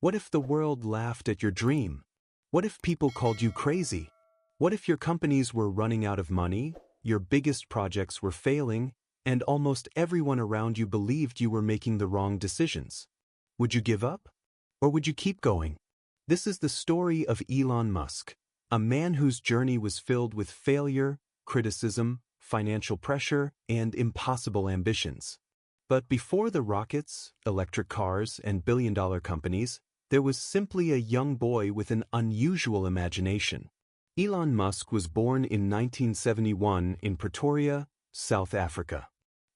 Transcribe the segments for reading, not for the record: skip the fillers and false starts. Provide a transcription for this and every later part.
What if the world laughed at your dream? What if people called you crazy? What if your companies were running out of money, your biggest projects were failing, and almost everyone around you believed you were making the wrong decisions? Would you give up? Or would you keep going? This is the story of Elon Musk, a man whose journey was filled with failure, criticism, financial pressure, and impossible ambitions. But before the rockets, electric cars, and billion-dollar companies, there was simply a young boy with an unusual imagination. Elon Musk was born in 1971 in Pretoria, South Africa.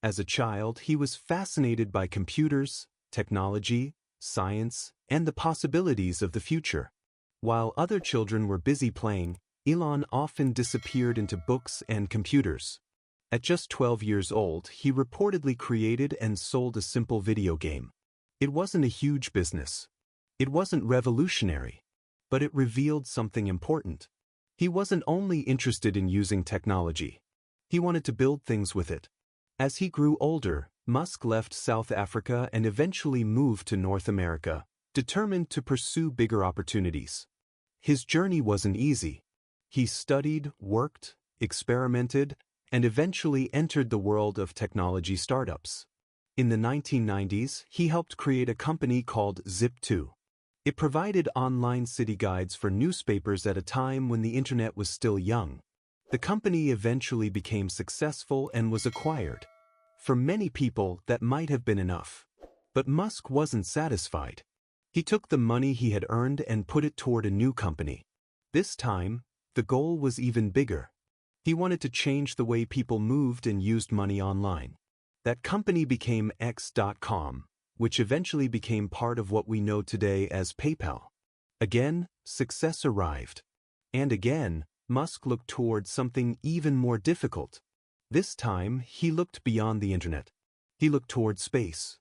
As a child, he was fascinated by computers, technology, science, and the possibilities of the future. While other children were busy playing, Elon often disappeared into books and computers. At just 12 years old, he reportedly created and sold a simple video game. It wasn't a huge business. It wasn't revolutionary, but it revealed something important. He wasn't only interested in using technology. He wanted to build things with it. As he grew older, Musk left South Africa and eventually moved to North America, determined to pursue bigger opportunities. His journey wasn't easy. He studied, worked, experimented, and eventually entered the world of technology startups. In the 1990s, he helped create a company called Zip2. It provided online city guides for newspapers at a time when the internet was still young. The company eventually became successful and was acquired. For many people, that might have been enough. But Musk wasn't satisfied. He took the money he had earned and put it toward a new company. This time, the goal was even bigger. He wanted to change the way people moved and used money online. That company became X.com, which eventually became part of what we know today as PayPal. Again, success arrived. And again, Musk looked toward something even more difficult. This time, he looked beyond the internet. He looked toward space.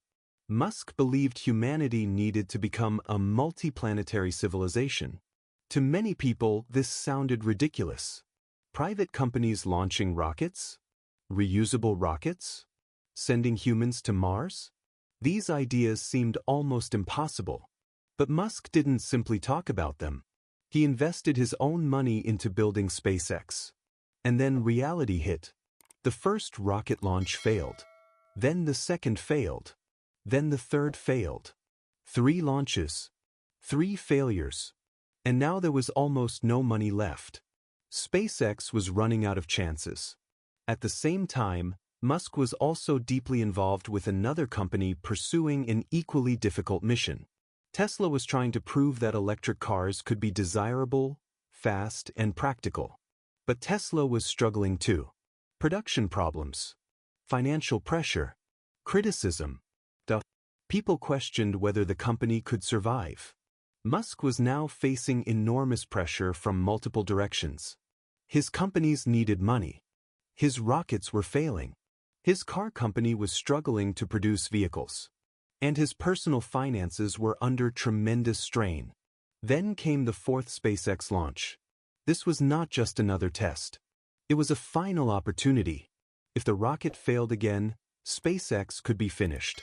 Musk believed humanity needed to become a multiplanetary civilization. To many people, this sounded ridiculous. Private companies launching rockets? Reusable rockets? Sending humans to Mars? These ideas seemed almost impossible. But Musk didn't simply talk about them. He invested his own money into building SpaceX. And then reality hit. The first rocket launch failed. Then the second failed. Then the third failed. 3 launches. 3 failures. And now there was almost no money left. SpaceX was running out of chances. At the same time, Musk was also deeply involved with another company pursuing an equally difficult mission. Tesla was trying to prove that electric cars could be desirable, fast, and practical. But Tesla was struggling too. Production problems, financial pressure, criticism. People questioned whether the company could survive. Musk was now facing enormous pressure from multiple directions. His companies needed money. His rockets were failing. His car company was struggling to produce vehicles. And his personal finances were under tremendous strain. Then came the 4th SpaceX launch. This was not just another test. It was a final opportunity. If the rocket failed again, SpaceX could be finished.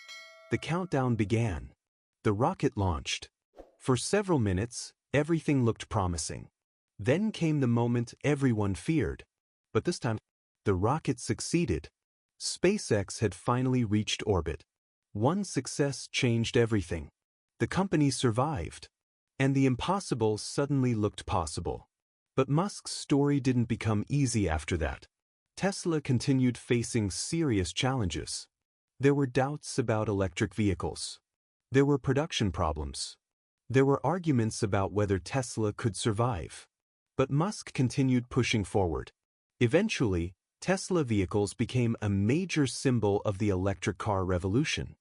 The countdown began. The rocket launched. For several minutes, everything looked promising. Then came the moment everyone feared. But this time, the rocket succeeded. SpaceX had finally reached orbit. One success changed everything. The company survived. And the impossible suddenly looked possible. But Musk's story didn't become easy after that. Tesla continued facing serious challenges. There were doubts about electric vehicles. There were production problems. There were arguments about whether Tesla could survive. But Musk continued pushing forward. Eventually, Tesla vehicles became a major symbol of the electric car revolution.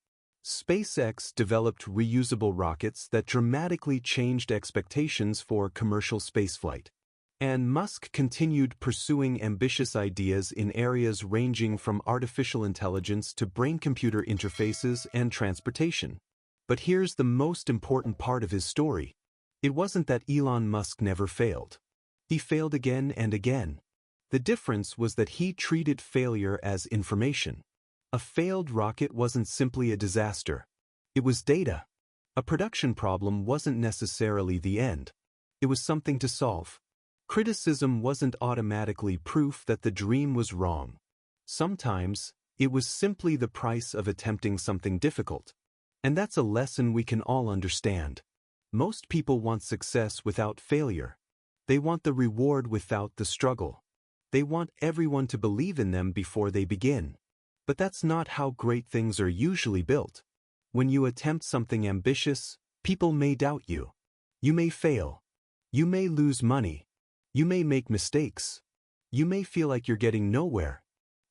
SpaceX developed reusable rockets that dramatically changed expectations for commercial spaceflight. And Musk continued pursuing ambitious ideas in areas ranging from artificial intelligence to brain-computer interfaces and transportation. But here's the most important part of his story. It wasn't that Elon Musk never failed. He failed again and again. The difference was that he treated failure as information. A failed rocket wasn't simply a disaster. It was data. A production problem wasn't necessarily the end. It was something to solve. Criticism wasn't automatically proof that the dream was wrong. Sometimes, it was simply the price of attempting something difficult. And that's a lesson we can all understand. Most people want success without failure. They want the reward without the struggle. They want everyone to believe in them before they begin. But that's not how great things are usually built. When you attempt something ambitious, people may doubt you. You may fail. You may lose money. You may make mistakes. You may feel like you're getting nowhere.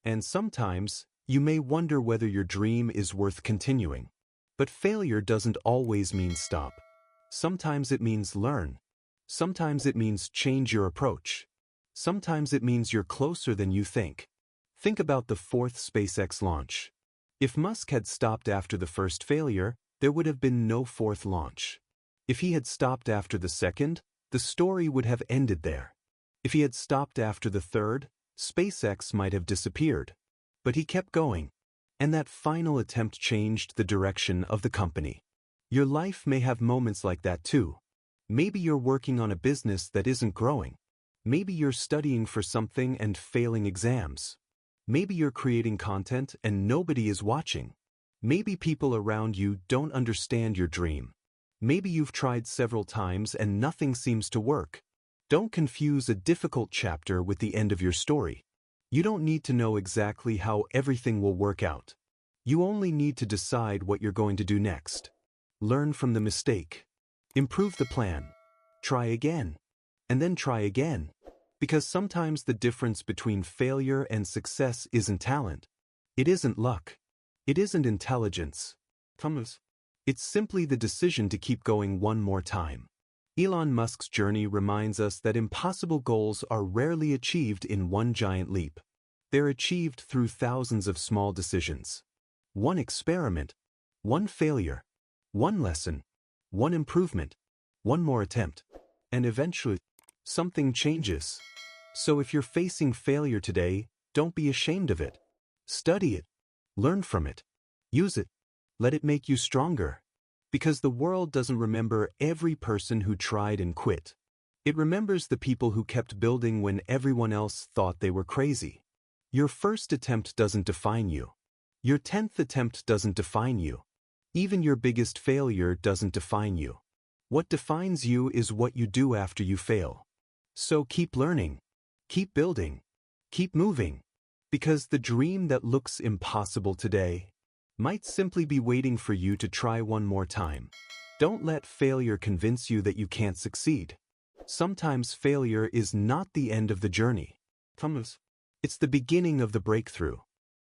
And sometimes, you may wonder whether your dream is worth continuing. But failure doesn't always mean stop. Sometimes it means learn. Sometimes it means change your approach. Sometimes it means you're closer than you think. Think about the fourth SpaceX launch. If Musk had stopped after the first failure, there would have been no fourth launch. If he had stopped after the second, the story would have ended there. If he had stopped after the third, SpaceX might have disappeared. But he kept going. And that final attempt changed the direction of the company. Your life may have moments like that too. Maybe you're working on a business that isn't growing. Maybe you're studying for something and failing exams. Maybe you're creating content and nobody is watching. Maybe people around you don't understand your dream. Maybe you've tried several times and nothing seems to work. Don't confuse a difficult chapter with the end of your story. You don't need to know exactly how everything will work out. You only need to decide what you're going to do next. Learn from the mistake. Improve the plan. Try again. And then try again. Because sometimes the difference between failure and success isn't talent. It isn't luck. It isn't intelligence. It's simply the decision to keep going one more time. Elon Musk's journey reminds us that impossible goals are rarely achieved in one giant leap. They're achieved through thousands of small decisions. One experiment, one failure, one lesson, one improvement, one more attempt, and eventually, something changes. So if you're facing failure today, don't be ashamed of it. Study it. Learn from it. Use it. Let it make you stronger. Because the world doesn't remember every person who tried and quit. It remembers the people who kept building when everyone else thought they were crazy. Your first attempt doesn't define you. Your 10th attempt doesn't define you. Even your biggest failure doesn't define you. What defines you is what you do after you fail. So keep learning. Keep building. Keep moving. Because the dream that looks impossible today might simply be waiting for you to try one more time. Don't let failure convince you that you can't succeed. Sometimes failure is not the end of the journey. It's the beginning of the breakthrough.